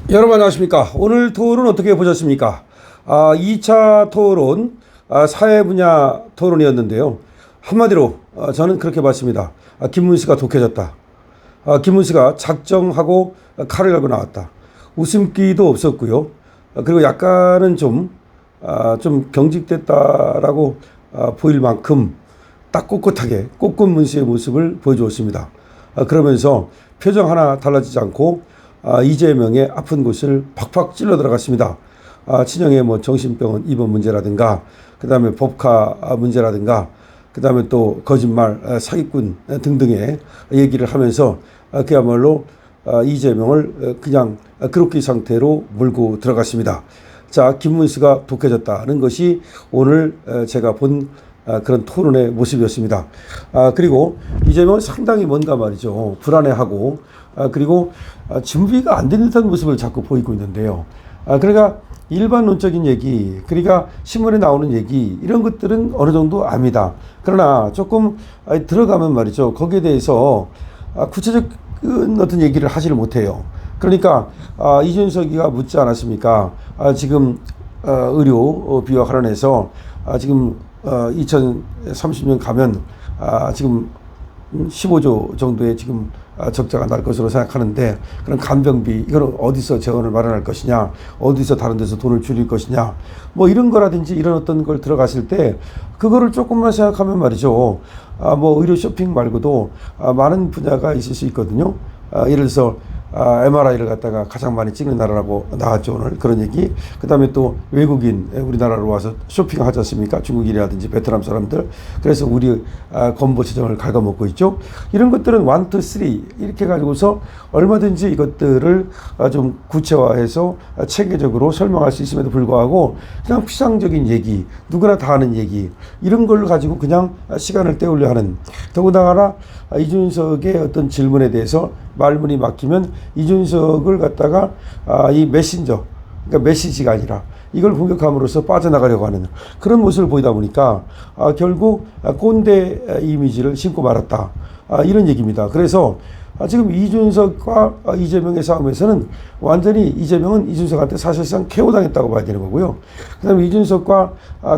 여러분 안녕하십니까. 오늘 토론 어떻게 보셨습니까? 2차 토론, 사회 분야 토론이었는데요. 한마디로 저는 그렇게 봤습니다. 김문수가 독해졌다. 김문수가 작정하고 칼을 갈고 나왔다. 웃음기도 없었고요. 그리고 약간은 좀 경직됐다라고 보일 만큼 딱 꼿꼿하게 꼿꼿 문수의 모습을 보여주었습니다. 그러면서 표정 하나 달라지지 않고 이재명의 아픈 곳을 팍팍 찔러 들어갔습니다. 친형의 뭐 정신병원 입원 문제라든가, 그 다음에 법카 문제라든가, 그 다음에 또 거짓말, 사기꾼 등등의 얘기를 하면서 그야말로 이재명을 그냥 그렇게 상태로 몰고 들어갔습니다. 자, 김문수가 독해졌다는 것이 오늘 제가 본 그런 토론의 모습이었습니다. 그리고 이재명은 상당히 뭔가 말이죠. 불안해하고, 그리고 준비가 안 된 듯한 모습을 자꾸 보이고 있는데요. 그러니까 일반론적인 얘기, 그러니까 신문에 나오는 얘기, 이런 것들은 어느 정도 압니다. 그러나 조금 들어가면 말이죠. 거기에 대해서 구체적인 어떤 얘기를 하지를 못해요. 그러니까 이준석이가 묻지 않았습니까? 지금 의료비와 관련해서 지금 2030년 가면 지금 15조 정도의 지금 적자가 날 것으로 생각하는데, 그런 간병비 이걸 어디서 재원을 마련할 것이냐, 어디서 다른 데서 돈을 줄일 것이냐, 뭐 이런 거라든지 이런 어떤 걸 들어갔을 때 그거를 조금만 생각하면 말이죠. 뭐 의료 쇼핑 말고도 많은 분야가 있을 수 있거든요. 예를 들어서 MRI를 갖다가 가장 많이 찍는 나라라고 나왔죠, 오늘. 그런 얘기. 그 다음에 또 외국인 우리나라로 와서 쇼핑하지 않습니까? 중국인이라든지 베트남 사람들. 그래서 우리 건보 재정을 갉아먹고 있죠. 이런 것들은 1, 2, 3 이렇게 가지고서 얼마든지 이것들을 좀 구체화해서 체계적으로 설명할 수 있음에도 불구하고 그냥 피상적인 얘기, 누구나 다 아는 얘기, 이런 걸 가지고 그냥 시간을 때우려 하는, 더군다나 이준석의 어떤 질문에 대해서 말문이 막히면 이준석을 갖다가 이 메신저, 그러니까 메시지가 아니라 이걸 공격함으로써 빠져나가려고 하는 그런 모습을 보이다 보니까 결국 꼰대 이미지를 심고 말았다, 이런 얘기입니다. 그래서 지금 이준석과 이재명의 싸움에서는 완전히 이재명은 이준석한테 사실상 KO 당했다고 봐야 되는 거고요. 그 다음에 이준석과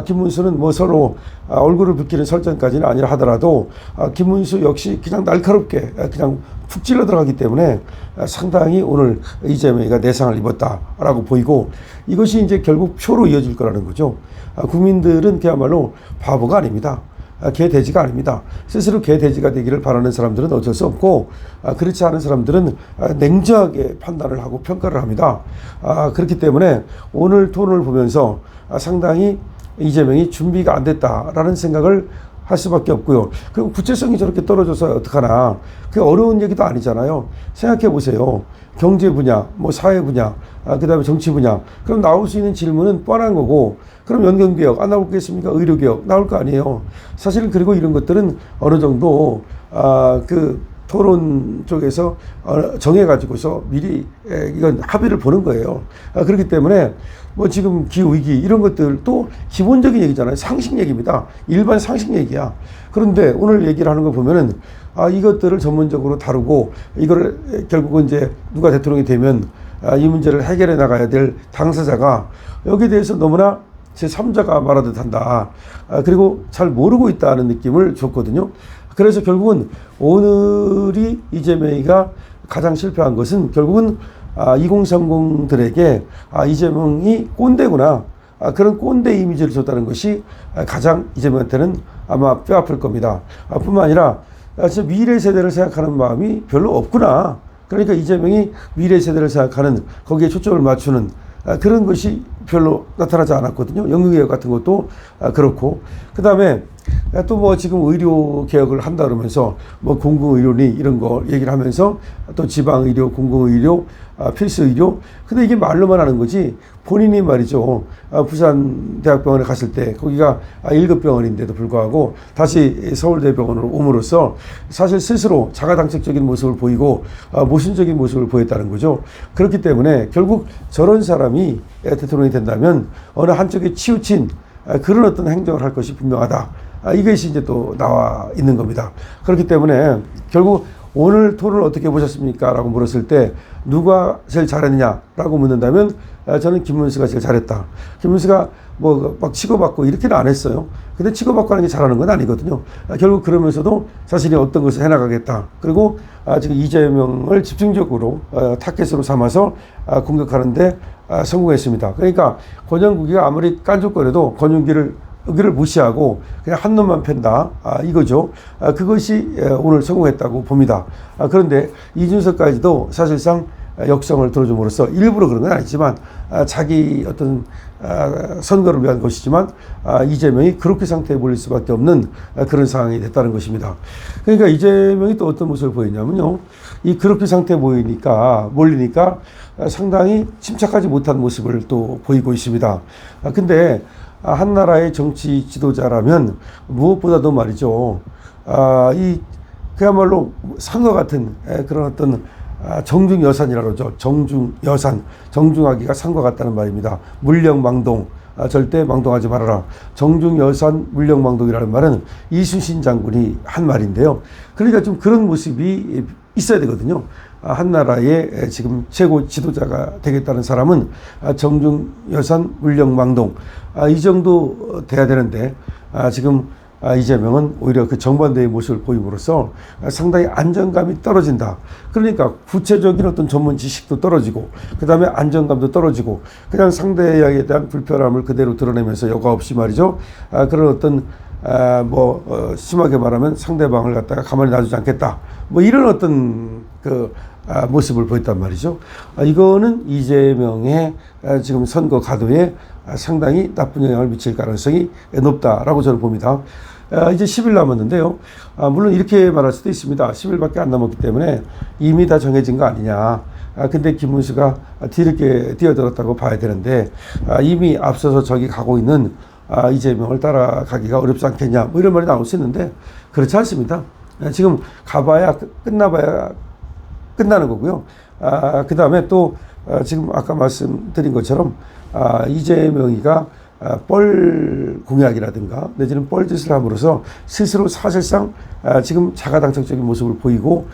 김문수는 뭐 서로 얼굴을 붉히는 설전까지는 아니라 하더라도 김문수 역시 그냥 날카롭게 그냥 푹 찔러 들어가기 때문에 상당히 오늘 이재명이가 내상을 입었다라고 보이고, 이것이 이제 결국 표로 이어질 거라는 거죠. 국민들은 그야말로 바보가 아닙니다. 개돼지가 아닙니다. 스스로 개돼지가 되기를 바라는 사람들은 어쩔 수 없고, 그렇지 않은 사람들은 냉정하게 판단을 하고 평가를 합니다. 그렇기 때문에 오늘 토론을 보면서 상당히 이재명이 준비가 안 됐다라는 생각을 할 수밖에 없고요. 그리고 구체성이 저렇게 떨어져서 어떡하나, 그게 어려운 얘기도 아니잖아요. 생각해 보세요. 경제 분야, 뭐 사회 분야, 그 다음에 정치 분야, 그럼 나올 수 있는 질문은 뻔한 거고, 그럼 연경개혁 안 나올겠습니까? 의료개혁 나올 거 아니에요. 사실은. 그리고 이런 것들은 어느 정도 그 토론 쪽에서 정해가지고서 미리 이건 합의를 보는 거예요. 그렇기 때문에 뭐 지금 기후위기 이런 것들도 기본적인 얘기잖아요. 상식 얘기입니다. 일반 상식 얘기야. 그런데 오늘 얘기를 하는 거 보면은 이것들을 전문적으로 다루고, 이거를 결국은 이제 누가 대통령이 되면 이 문제를 해결해 나가야 될 당사자가 여기에 대해서 너무나 제3자가 말하듯 한다. 그리고 잘 모르고 있다는 느낌을 줬거든요. 그래서 결국은 오늘이 이재명이가 가장 실패한 것은 결국은 2030들에게 이재명이 꼰대구나, 그런 꼰대 이미지를 줬다는 것이 가장 이재명한테는 아마 뼈아플 겁니다. 뿐만 아니라 진짜 미래 세대를 생각하는 마음이 별로 없구나. 그러니까 이재명이 미래 세대를 생각하는, 거기에 초점을 맞추는 그런 것이 별로 나타나지 않았거든요. 연금개혁 같은 것도 그렇고, 그 다음에 또 뭐 지금 의료 개혁을 한다 그러면서 뭐 공공의료니 이런 거 얘기를 하면서 또 지방의료, 공공의료, 필수의료. 근데 이게 말로만 하는 거지 본인이 말이죠. 부산대학병원에 갔을 때 거기가 1급 병원인데도 불구하고 다시 서울대병원으로 옴으로써 사실 스스로 자가당착적인 모습을 보이고 모순적인 모습을 보였다는 거죠. 그렇기 때문에 결국 저런 사람이 대통령이 된다면 어느 한쪽에 치우친 그런 어떤 행정을 할 것이 분명하다. 이것이 이제 또 나와 있는 겁니다. 그렇기 때문에 결국 오늘 토론을 어떻게 보셨습니까? 라고 물었을 때 누가 제일 잘했느냐라고 묻는다면 저는 김문수가 제일 잘했다. 김문수가 뭐 막 치고받고 이렇게는 안 했어요. 근데 치고받고 하는 게 잘하는 건 아니거든요. 결국 그러면서도 자신이 어떤 것을 해나가겠다. 그리고 지금 이재명을 집중적으로 타겟으로 삼아서 공격하는데 성공했습니다. 그러니까 권영국이가 아무리 깐족거려도 권영기를 무시하고 그냥 한 놈만 팬다. 이거죠. 그것이 오늘 성공했다고 봅니다. 그런데 이준석까지도 사실상 역성을 들어줌으로써 일부러 그런 건 아니지만 자기 어떤 선거를 위한 것이지만 이재명이 그렇게 상태에 몰릴 수밖에 없는 그런 상황이 됐다는 것입니다. 그러니까 이재명이 또 어떤 모습을 보이냐면요. 이 그렇게 상태에 몰리니까 상당히 침착하지 못한 모습을 또 보이고 있습니다. 근데 한 나라의 정치 지도자라면 무엇보다도 말이죠. 그야말로 산과 같은 그런 어떤 정중여산이라고 그러죠. 정중여산. 정중하기가 산과 같다는 말입니다. 물령망동. 절대 망동하지 말아라. 정중여산 물령망동이라는 말은 이순신 장군이 한 말인데요. 그러니까 좀 그런 모습이 있어야 되거든요. 한 나라의 지금 최고 지도자가 되겠다는 사람은 정중여산 물령망동 이 정도 돼야 되는데 지금 이재명은 오히려 그 정반대의 모습을 보임으로써 상당히 안정감이 떨어진다. 그러니까 구체적인 어떤 전문 지식도 떨어지고 그 다음에 안정감도 떨어지고 그냥 상대에 대한 불편함을 그대로 드러내면서 여과 없이 말이죠. 그런 어떤 심하게 말하면 상대방을 갖다가 가만히 놔두지 않겠다. 뭐 이런 어떤 모습을 보였단 말이죠. 이거는 이재명의 지금 선거 가도에 상당히 나쁜 영향을 미칠 가능성이 높다라고 저는 봅니다. 이제 10일 남았는데요. 물론 이렇게 말할 수도 있습니다. 10일밖에 안 남았기 때문에 이미 다 정해진 거 아니냐. 근데 김문수가 뒤늦게 뛰어들었다고 봐야 되는데 이미 앞서서 저기 가고 있는 이재명을 따라가기가 어렵지 않겠냐. 뭐 이런 말이 나올 수 있는데 그렇지 않습니다. 지금 가봐야 끝나봐야 끝나는 거고요. 그 다음에 또 지금 아까 말씀드린 것처럼 이재명이가 뻘 공약이라든가 내지는 뻘짓을 함으로써 스스로 사실상 지금 자가당착적인 모습을 보이고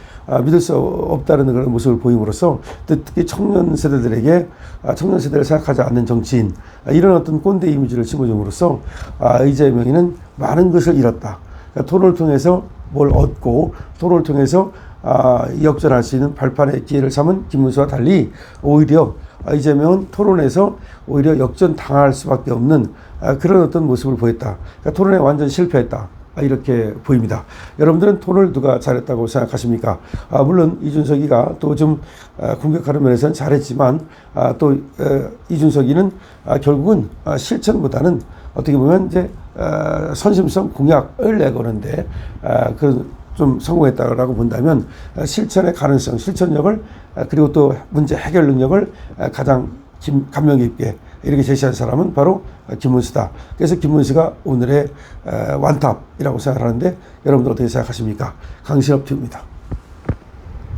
믿을 수 없다는 그런 모습을 보임으로써 특히 청년 세대들에게 청년 세대를 생각하지 않는 정치인 이런 어떤 꼰대 이미지를 심어줌으로써 이재명이는 많은 것을 잃었다. 그러니까 토론을 통해서 뭘 얻고 토론을 통해서 역전할 수 있는 발판의 기회를 삼은 김문수와 달리 오히려 이재명은 토론에서 오히려 역전당할 수밖에 없는 그런 어떤 모습을 보였다. 그러니까 토론에 완전 실패했다. 이렇게 보입니다. 여러분들은 토론을 누가 잘했다고 생각하십니까? 물론 이준석이가 또 좀 공격하는 면에서는 잘했지만 또 이준석이는 결국은 실천보다는 어떻게 보면 이제 선심성 공약을 내거는데 좀 성공했다고 본다면 실천의 가능성, 실천력을 그리고 또 문제 해결 능력을 가장 감명 깊게 이렇게 제시한 사람은 바로 김문수다. 그래서 김문수가 오늘의 완탑이라고 생각하는데 여러분들 어떻게 생각하십니까? 강신업 튜브입니다.